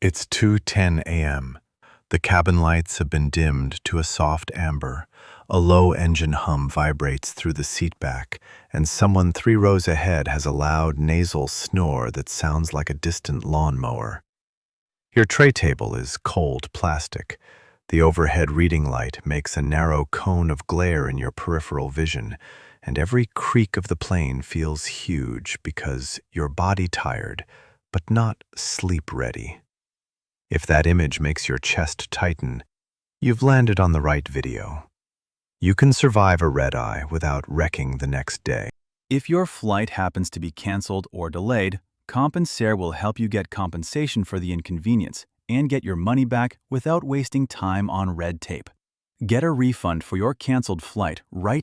It's 2:10 a.m. The cabin lights have been dimmed to a soft amber. A low engine hum vibrates through the seatback, and someone 3 rows ahead has a loud nasal snore that sounds like a distant lawnmower. Your tray table is cold plastic. The overhead reading light makes a narrow cone of glare in your peripheral vision, and every creak of the plane feels huge because you're body tired, but not sleep ready. If that image makes your chest tighten, you've landed on the right video. You can survive a red-eye without wrecking the next day. If your flight happens to be canceled or delayed, Compensair will help you get compensation for the inconvenience and get your money back without wasting time on red tape. Get a refund for your canceled flight right.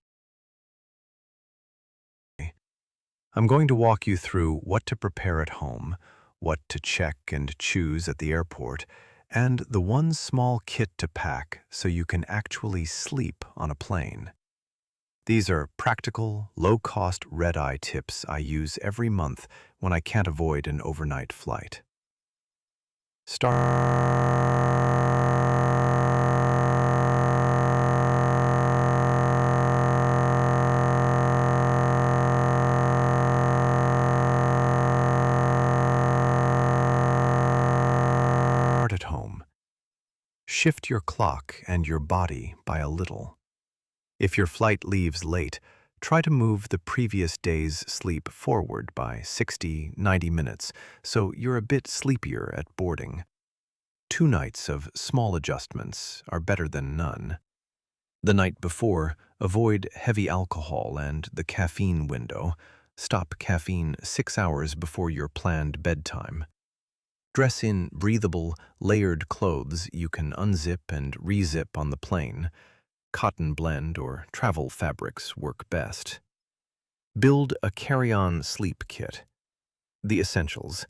I'm going to walk you through what to prepare at home, what to check and choose at the airport, and the one small kit to pack so you can actually sleep on a plane. These are practical, low-cost red-eye tips I use every month when I can't avoid an overnight flight. Start at home. Shift your clock and your body by a little. If your flight leaves late, try to move the previous day's sleep forward by 60-90 minutes so you're a bit sleepier at boarding. 2 nights of small adjustments are better than none. The night before, avoid heavy alcohol and the caffeine window. Stop caffeine 6 hours before your planned bedtime. Dress in breathable, layered clothes you can unzip and rezip on the plane. Cotton blend or travel fabrics work best. Build a carry-on sleep kit. The essentials: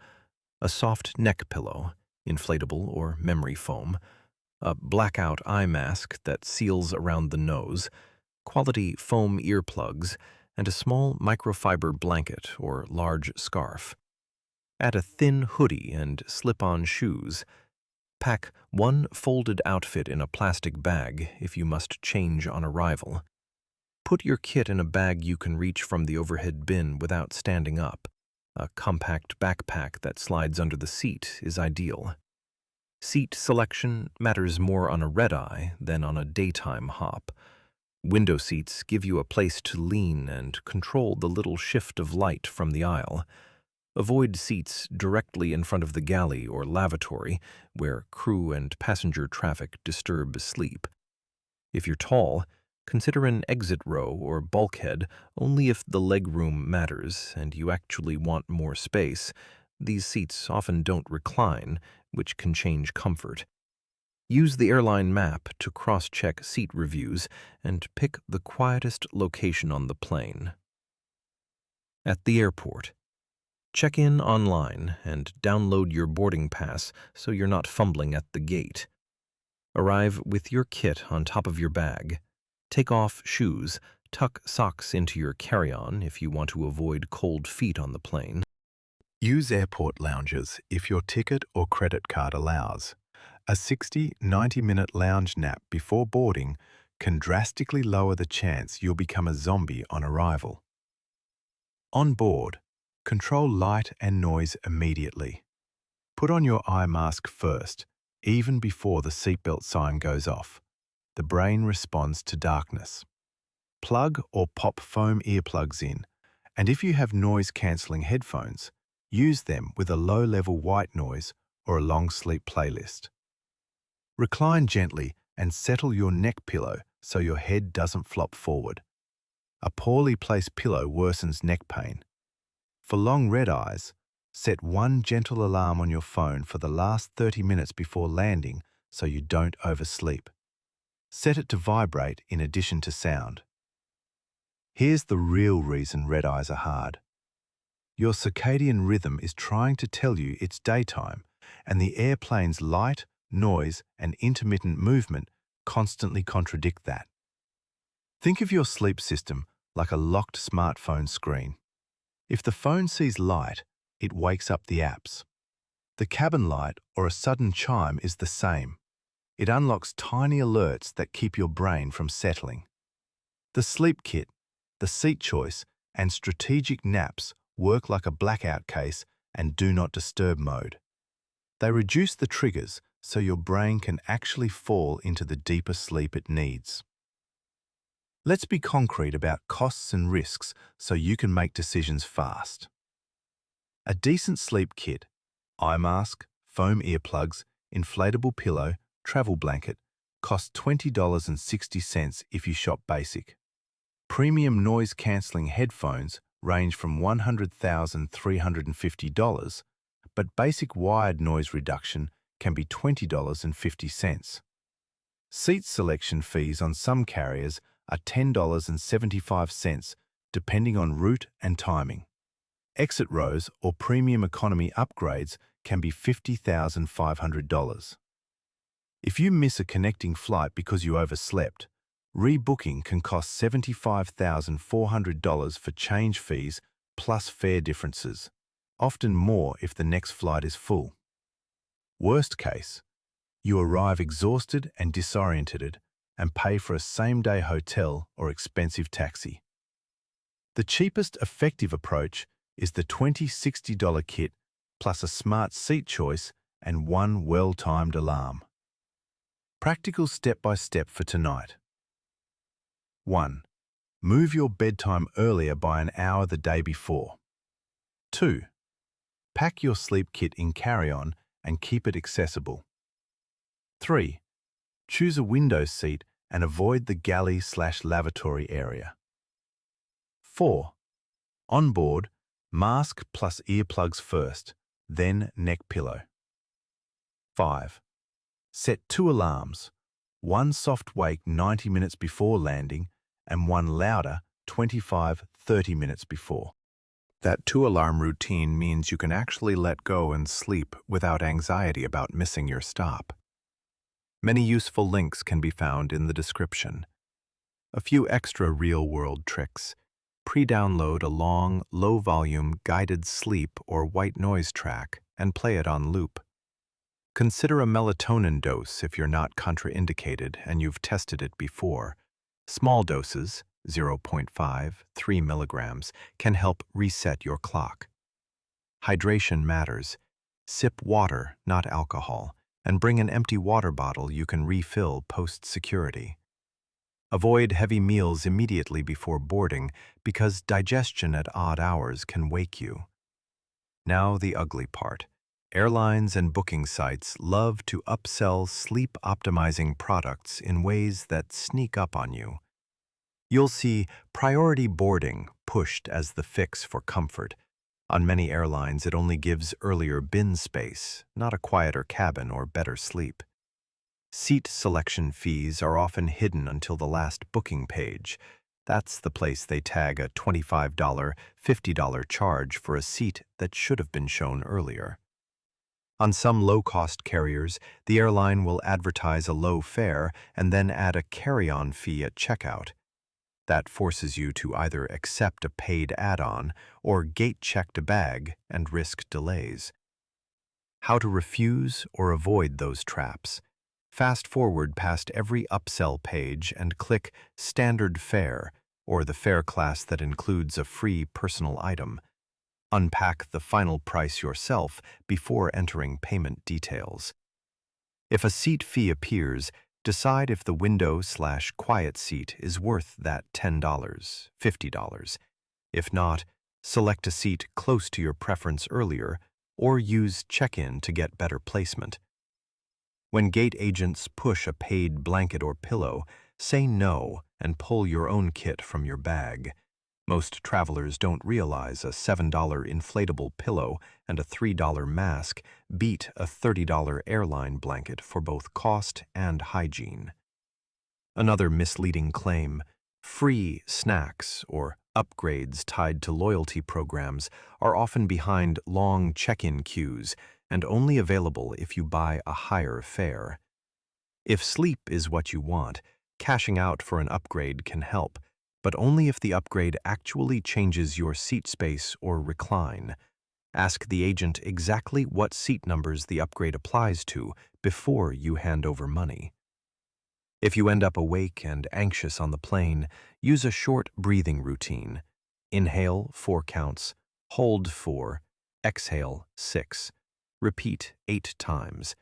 a soft neck pillow, inflatable or memory foam, a blackout eye mask that seals around the nose, quality foam earplugs, and a small microfiber blanket or large scarf. Add a thin hoodie and slip-on shoes. Pack one folded outfit in a plastic bag if you must change on arrival. Put your kit in a bag you can reach from the overhead bin without standing up. A compact backpack that slides under the seat is ideal. Seat selection matters more on a red-eye than on a daytime hop. Window seats give you a place to lean and control the little shift of light from the aisle. Avoid seats directly in front of the galley or lavatory, where crew and passenger traffic disturb sleep. If you're tall, consider an exit row or bulkhead only if the legroom matters and you actually want more space. These seats often don't recline, which can change comfort. Use the airline map to cross-check seat reviews and pick the quietest location on the plane. At the airport, check in online and download your boarding pass so you're not fumbling at the gate. Arrive with your kit on top of your bag. Take off shoes, tuck socks into your carry-on if you want to avoid cold feet on the plane. Use airport lounges if your ticket or credit card allows. A 60-90-minute lounge nap before boarding can drastically lower the chance you'll become a zombie on arrival. On board, control light and noise immediately. Put on your eye mask first, even before the seatbelt sign goes off. The brain responds to darkness. Plug or pop foam earplugs in, and if you have noise-cancelling headphones, use them with a low-level white noise or a long-sleep playlist. Recline gently and settle your neck pillow so your head doesn't flop forward. A poorly placed pillow worsens neck pain. For long red-eyes, set one gentle alarm on your phone for the last 30 minutes before landing so you don't oversleep. Set it to vibrate in addition to sound. Here's the real reason red-eyes are hard. Your circadian rhythm is trying to tell you it's daytime, and the airplane's light, noise, and intermittent movement constantly contradict that. Think of your sleep system like a locked smartphone screen. If the phone sees light, it wakes up the apps. The cabin light or a sudden chime is the same. It unlocks tiny alerts that keep your brain from settling. The sleep kit, the seat choice, and strategic naps work like a blackout case and do not disturb mode. They reduce the triggers so your brain can actually fall into the deeper sleep it needs. Let's be concrete about costs and risks so you can make decisions fast. A decent sleep kit, eye mask, foam earplugs, inflatable pillow, travel blanket, costs $20.60 if you shop basic. Premium noise-cancelling headphones range from $100,350, but basic wired noise reduction can be $20.50. Seat selection fees on some carriers are $10.75, depending on route and timing. Exit rows or premium economy upgrades can be $50,500. If you miss a connecting flight because you overslept, rebooking can cost $75,400 for change fees plus fare differences, often more if the next flight is full. Worst case, you arrive exhausted and disoriented and pay for a same-day hotel or expensive taxi. The cheapest effective approach is the $20-$60 kit plus a smart seat choice and one well-timed alarm. Practical step-by-step for tonight. 1. Move your bedtime earlier by an hour the day before. 2. Pack your sleep kit in carry-on and keep it accessible. 3. Choose a window seat and avoid the galley/lavatory area. 4. On board, mask plus earplugs first, then neck pillow. 5. Set 2 alarms, one soft wake 90 minutes before landing and one louder 25-30 minutes before. That 2-alarm routine means you can actually let go and sleep without anxiety about missing your stop. Many useful links can be found in the description. A few extra real-world tricks. Pre-download a long, low-volume guided sleep or white noise track and play it on loop. Consider a melatonin dose if you're not contraindicated and you've tested it before. Small doses, 0.5–3 milligrams, can help reset your clock. Hydration matters. Sip water, not alcohol, and bring an empty water bottle you can refill post-security. Avoid heavy meals immediately before boarding because digestion at odd hours can wake you. Now the ugly part. Airlines and booking sites love to upsell sleep-optimizing products in ways that sneak up on you. You'll see priority boarding pushed as the fix for comfort. On many airlines, it only gives earlier bin space, not a quieter cabin or better sleep. Seat selection fees are often hidden until the last booking page. That's the place they tag a $25, $50 charge for a seat that should have been shown earlier. On some low-cost carriers, the airline will advertise a low fare and then add a carry-on fee at checkout. That forces you to either accept a paid add-on or gate-check a bag and risk delays. How to refuse or avoid those traps. Fast forward past every upsell page and click Standard Fare, or the fare class that includes a free personal item. Unpack the final price yourself before entering payment details. If a seat fee appears, decide if the window/quiet seat is worth that $10, $50. If not, select a seat close to your preference earlier or use check-in to get better placement. When gate agents push a paid blanket or pillow, say no and pull your own kit from your bag. Most travelers don't realize a $7 inflatable pillow and a $3 mask beat a $30 airline blanket for both cost and hygiene. Another misleading claim, free snacks or upgrades tied to loyalty programs are often behind long check-in queues and only available if you buy a higher fare. If sleep is what you want, cashing out for an upgrade can help, but only if the upgrade actually changes your seat space or recline. Ask the agent exactly what seat numbers the upgrade applies to before you hand over money. If you end up awake and anxious on the plane, use a short breathing routine. Inhale 4 counts, hold 4, exhale 6. Repeat 8 times.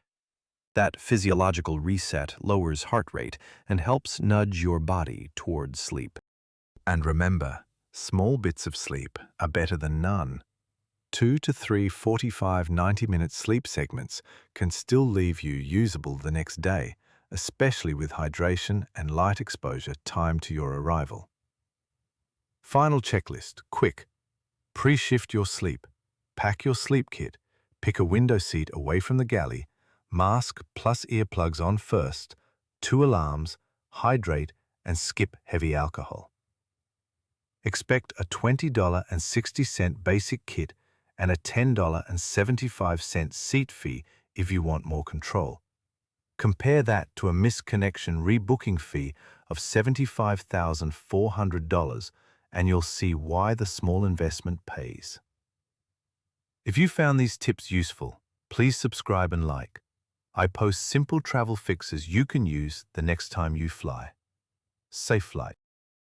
That physiological reset lowers heart rate and helps nudge your body towards sleep. And remember, small bits of sleep are better than none. 2 to 3 45 90-minute sleep segments can still leave you usable the next day, especially with hydration and light exposure timed to your arrival. Final checklist, quick. Pre-shift your sleep. Pack your sleep kit. Pick a window seat away from the galley. Mask plus earplugs on first. 2 alarms. Hydrate and skip heavy alcohol. Expect a $20.60 basic kit and a $10.75 seat fee if you want more control. Compare that to a missed connection rebooking fee of $75,400 and you'll see why the small investment pays. If you found these tips useful, please subscribe and like. I post simple travel fixes you can use the next time you fly. Safe flight.